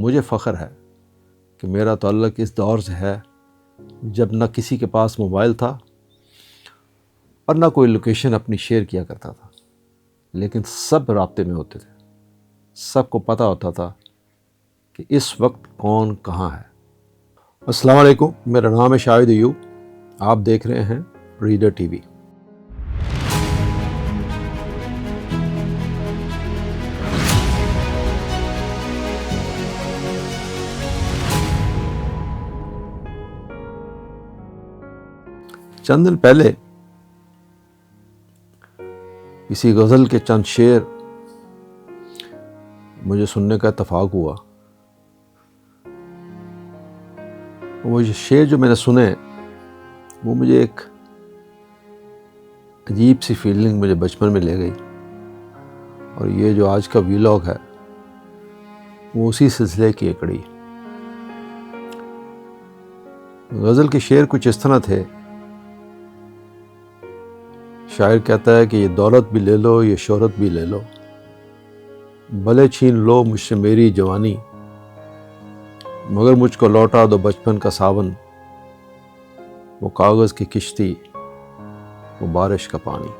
مجھے فخر ہے کہ میرا تعلق اس دور سے ہے جب نہ کسی کے پاس موبائل تھا اور نہ کوئی لوکیشن اپنی شیئر کیا کرتا تھا، لیکن سب رابطے میں ہوتے تھے۔ سب کو پتہ ہوتا تھا کہ اس وقت کون کہاں ہے۔ السلام علیکم، میرا نام ہے شاہد ایوب، آپ دیکھ رہے ہیں ریڈر ٹی وی۔ چند دن پہلے کسی غزل کے چند شعر مجھے سننے کا اتفاق ہوا۔ وہ شعر جو میں نے سنے وہ مجھے ایک عجیب سی فیلنگ مجھے بچپن میں لے گئی، اور یہ جو آج کا ویلاگ ہے وہ اسی سلسلے کی ایک کڑی۔ غزل کے شعر کچھ اس طرح تھے۔ شاعر کہتا ہے کہ یہ دولت بھی لے لو، یہ شہرت بھی لے لو، بھلے چھین لو مجھ سے میری جوانی، مگر مجھ کو لوٹا دو بچپن کا ساون، وہ کاغذ کی کشتی، وہ بارش کا پانی۔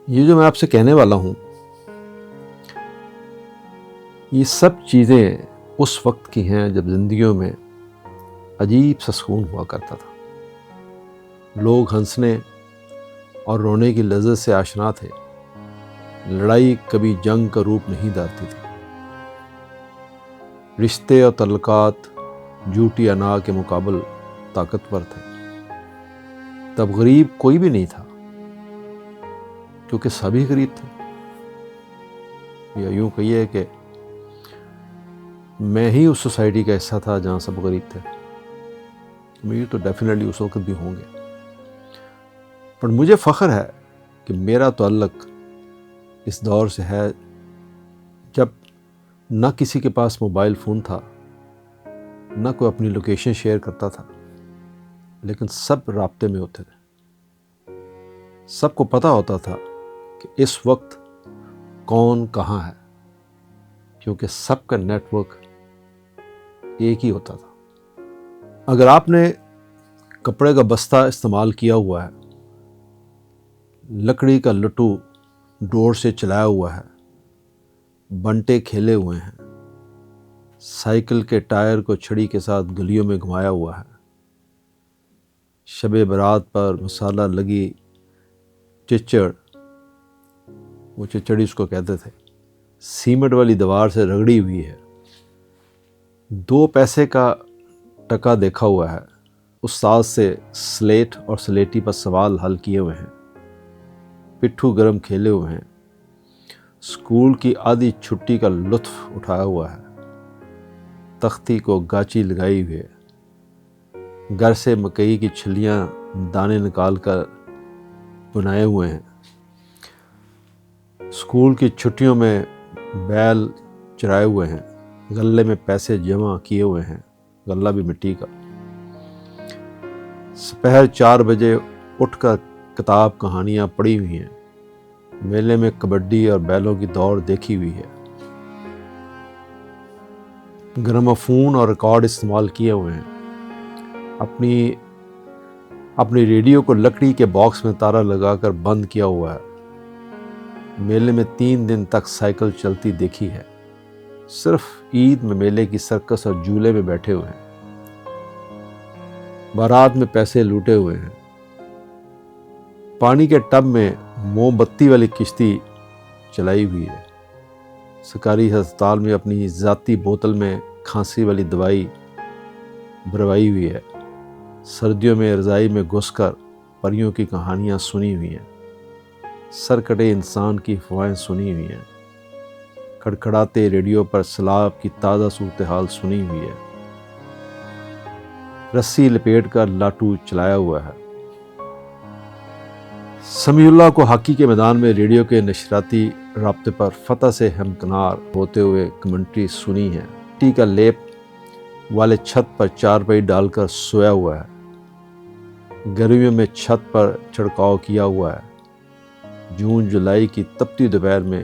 یہ جو میں آپ سے کہنے والا ہوں، یہ سب چیزیں اس وقت کی ہیں جب زندگیوں میں عجیب سا سکون ہوا کرتا تھا۔ لوگ ہنسنے اور رونے کی لذت سے آشنا تھے۔ لڑائی کبھی جنگ کا روپ نہیں دھارتی تھی۔ رشتے اور تعلقات جھوٹی انا کے مقابل طاقتور تھے۔ تب غریب کوئی بھی نہیں تھا، کیونکہ سبھی غریب تھے۔ یا یوں کہیے کہ میں ہی اس سوسائٹی کا حصہ تھا جہاں سب غریب تھے۔ مجھے تو ڈیفینیٹلی اس وقت بھی ہوں گے، پر مجھے فخر ہے کہ میرا تعلق اس دور سے ہے جب نہ کسی کے پاس موبائل فون تھا، نہ کوئی اپنی لوکیشن شیئر کرتا تھا، لیکن سب رابطے میں ہوتے تھے۔ سب کو پتہ ہوتا تھا کہ اس وقت کون کہاں ہے، کیونکہ سب کا نیٹ ورک ایک ہی ہوتا تھا۔ اگر آپ نے کپڑے کا بستہ استعمال کیا ہوا ہے، لکڑی کا لٹو ڈور سے چلایا ہوا ہے، بنٹے کھیلے ہوئے ہیں، سائیکل کے ٹائر کو چھڑی کے ساتھ گلیوں میں گھمایا ہوا ہے، شب برات پر مسالہ لگی چچڑ، وہ چچڑی اس کو کہتے تھے، سیمنٹ والی دیوار سے رگڑی ہوئی ہے، 2 پیسے کا ٹکا دیکھا ہوا ہے، استاد سے سلیٹ اور سلیٹی پر سوال حل کیے ہوئے ہیں، پٹھو گرم کھیلے ہوئے ہیں، اسکول کی آدھی چھٹی کا لطف اٹھایا ہوا ہے، تختی کو گاچی لگائی ہوئی ہے، گھر سے مکئی کی چھلیاں دانے نکال کر بنائے ہوئے ہیں، اسکول کی چھٹیوں میں بیل چرائے ہوئے ہیں، غلے میں پیسے جمع کیے ہوئے ہیں، غلہ بھی مٹی کا، سپہر 4 بجے اٹھ کر کتاب کہانیاں پڑھی ہوئی ہیں، میلے میں کبڈی اور بیلوں کی دوڑ دیکھی ہوئی ہے، گراموفون اور ریکارڈ استعمال کیے ہوئے ہیں، اپنی ریڈیو کو لکڑی کے باکس میں تالا لگا کر بند کیا ہوا ہے، میلے میں 3 دن تک سائیکل چلتی دیکھی ہے، صرف عید میں میلے کی سرکس اور جھولے میں بیٹھے ہوئے ہیں، بارات میں پیسے لوٹے ہوئے ہیں، پانی کے ٹب میں موم بتی والی کشتی چلائی ہوئی ہے، سرکاری ہسپتال میں اپنی ذاتی بوتل میں کھانسی والی دوائی بھروائی ہوئی ہے، سردیوں میں رضائی میں گھس کر پریوں کی کہانیاں سنی ہوئی ہیں، سر کٹے انسان کی افواہیں سنی ہوئی ہیں، کھڑکھڑاتے ریڈیو پر سیلاب کی تازہ صورتحال سنی ہوئی ہے، رسی لپیٹ کر لاٹو چلایا ہوا ہے، سمیع اللہ کو ہاکی کے میدان میں ریڈیو کے نشریاتی رابطے پر فتح سے ہمکنار ہوتے ہوئے کمنٹری سنی ہے، مٹی کا لیپ والے چھت پر چارپائی ڈال کر سویا ہوا ہے، گرمیوں میں چھت پر چھڑکاؤ کیا ہوا ہے، جون جولائی کی تپتی دوپہر میں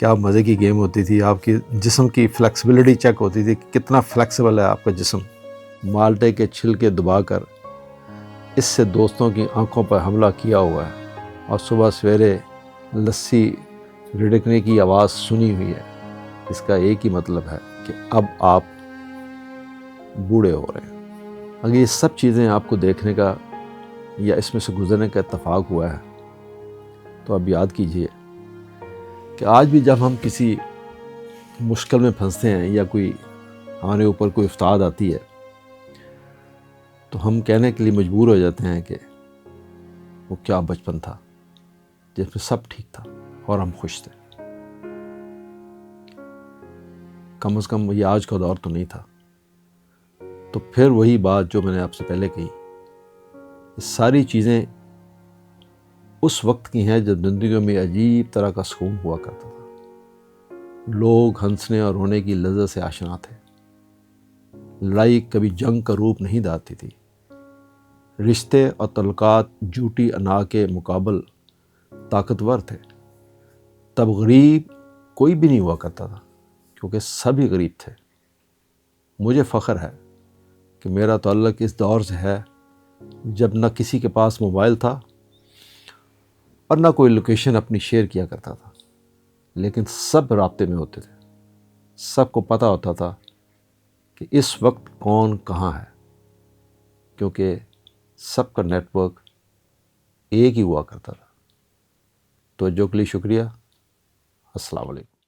کیا مزے کی گیم ہوتی تھی. آپ کی جسم کی فلیکسیبلٹی چیک ہوتی تھی کہ کتنا فلیکسیبل ہے آپ کا جسم. مالٹے کے چھلکے دبا کر اس سے دوستوں کی آنکھوں پر حملہ کیا ہوا ہے اور صبح سویرے لسی رڑکنے کی آواز سنی ہوئی ہے. اس کا ایک ہی مطلب ہے کہ اب آپ بوڑھے ہو رہے ہیں. اگر یہ سب چیزیں آپ کو دیکھنے کا یا اس میں سے گزرنے کا اتفاق ہوا ہے تو اب یاد کیجئے کہ آج بھی جب ہم کسی مشکل میں پھنستے ہیں یا کوئی ہمارے اوپر کوئی افتاد آتی ہے تو ہم کہنے کے لیے مجبور ہو جاتے ہیں کہ وہ کیا بچپن تھا جس میں سب ٹھیک تھا اور ہم خوش تھے. کم از کم یہ آج کا دور تو نہیں تھا. تو پھر وہی بات جو میں نے آپ سے پہلے کہی، یہ ساری چیزیں اس وقت کی ہیں جب زندگیوں میں عجیب طرح کا سکون ہوا کرتا تھا. لوگ ہنسنے اور رونے کی لذت سے آشنا تھے. لڑائی کبھی جنگ کا روپ نہیں دھارتی تھی. رشتے اور تعلقات جھوٹی انا کے مقابل طاقتور تھے. تب غریب کوئی بھی نہیں ہوا کرتا تھا کیونکہ سبھی غریب تھے. مجھے فخر ہے کہ میرا تعلق اس دور سے ہے جب نہ کسی کے پاس موبائل تھا اور نہ کوئی لوکیشن اپنی شیئر کیا کرتا تھا، لیکن سب رابطے میں ہوتے تھے. سب کو پتہ ہوتا تھا کہ اس وقت کون کہاں ہے، کیونکہ سب کا نیٹ ورک ایک ہی ہوا کرتا تھا. توجہ کے لیے شکریہ. السلام علیکم.